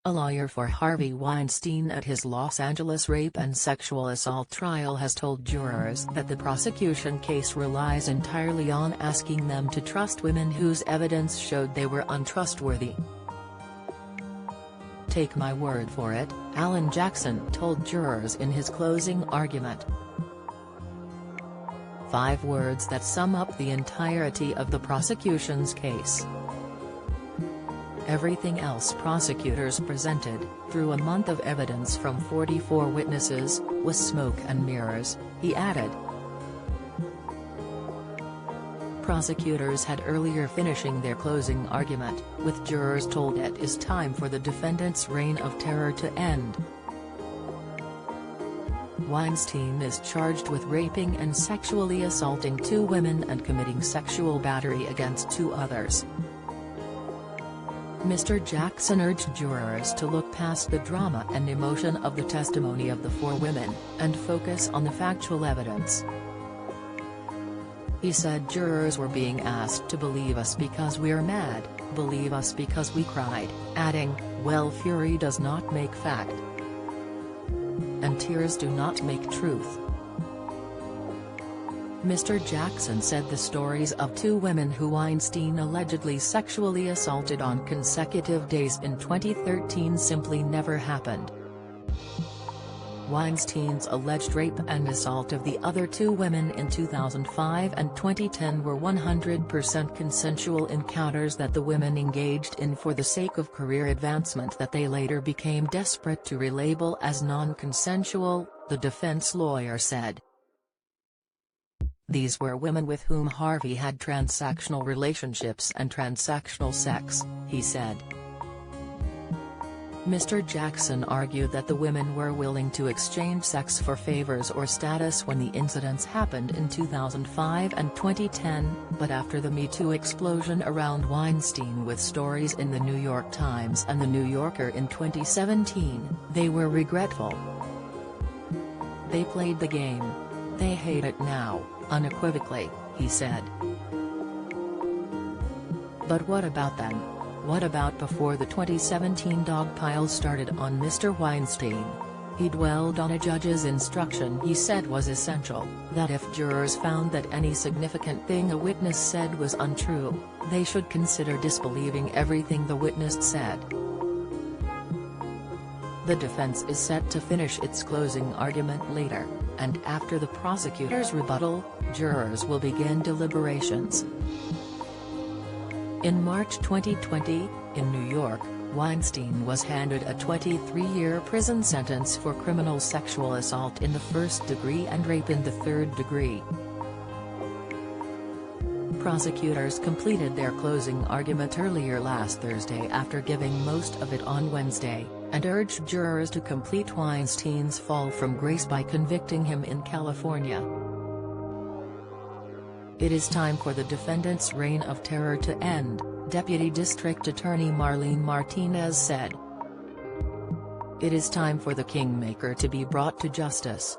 A lawyer for Harvey Weinstein at his Los Angeles rape and sexual assault trial has told jurors that the prosecution case relies entirely on asking them to trust women whose evidence showed they were untrustworthy. "Take my word for it," Alan Jackson told jurors in his closing argument. 5 words that sum up the entirety of the prosecution's case. Everything else prosecutors presented, through a month of evidence from 44 witnesses, was smoke and mirrors, he added. Prosecutors had earlier finishing their closing argument, with jurors told it is time for the defendant's reign of terror to end. Weinstein is charged with raping and sexually assaulting 2 women and committing sexual battery against 2 others. Mr. Jackson urged jurors to look past the drama and emotion of the testimony of the 4 women, and focus on the factual evidence. He said jurors were being asked to believe us because we're mad, believe us because we cried, adding, "Well, fury does not make fact. And tears do not make truth." Mr. Jackson said the stories of 2 women who Weinstein allegedly sexually assaulted on consecutive days in 2013 simply never happened. Weinstein's alleged rape and assault of the other 2 women in 2005 and 2010 were 100% consensual encounters that the women engaged in for the sake of career advancement that they later became desperate to relabel as non-consensual, the defense lawyer said. These were women with whom Harvey had transactional relationships and transactional sex, he said. Mr. Jackson argued that the women were willing to exchange sex for favors or status when the incidents happened in 2005 and 2010, but after the Me Too explosion around Weinstein with stories in the New York Times and The New Yorker in 2017, they were regretful. "They played the game. They hate it now, unequivocally," he said. But what about then? What about before the 2017 dogpile started on Mr. Weinstein? He dwelled on a judge's instruction he said was essential, that if jurors found that any significant thing a witness said was untrue, they should consider disbelieving everything the witness said. The defense is set to finish its closing argument later, and after the prosecutor's rebuttal, jurors will begin deliberations. In March 2020, in New York, Weinstein was handed a 23-year prison sentence for criminal sexual assault in the 1st degree and rape in the 3rd degree. Prosecutors completed their closing argument earlier last Thursday after giving most of it on Wednesday, and urged jurors to complete Weinstein's fall from grace by convicting him in California. "It is time for the defendant's reign of terror to end," Deputy District Attorney Marlene Martinez said. "It is time for the kingmaker to be brought to justice."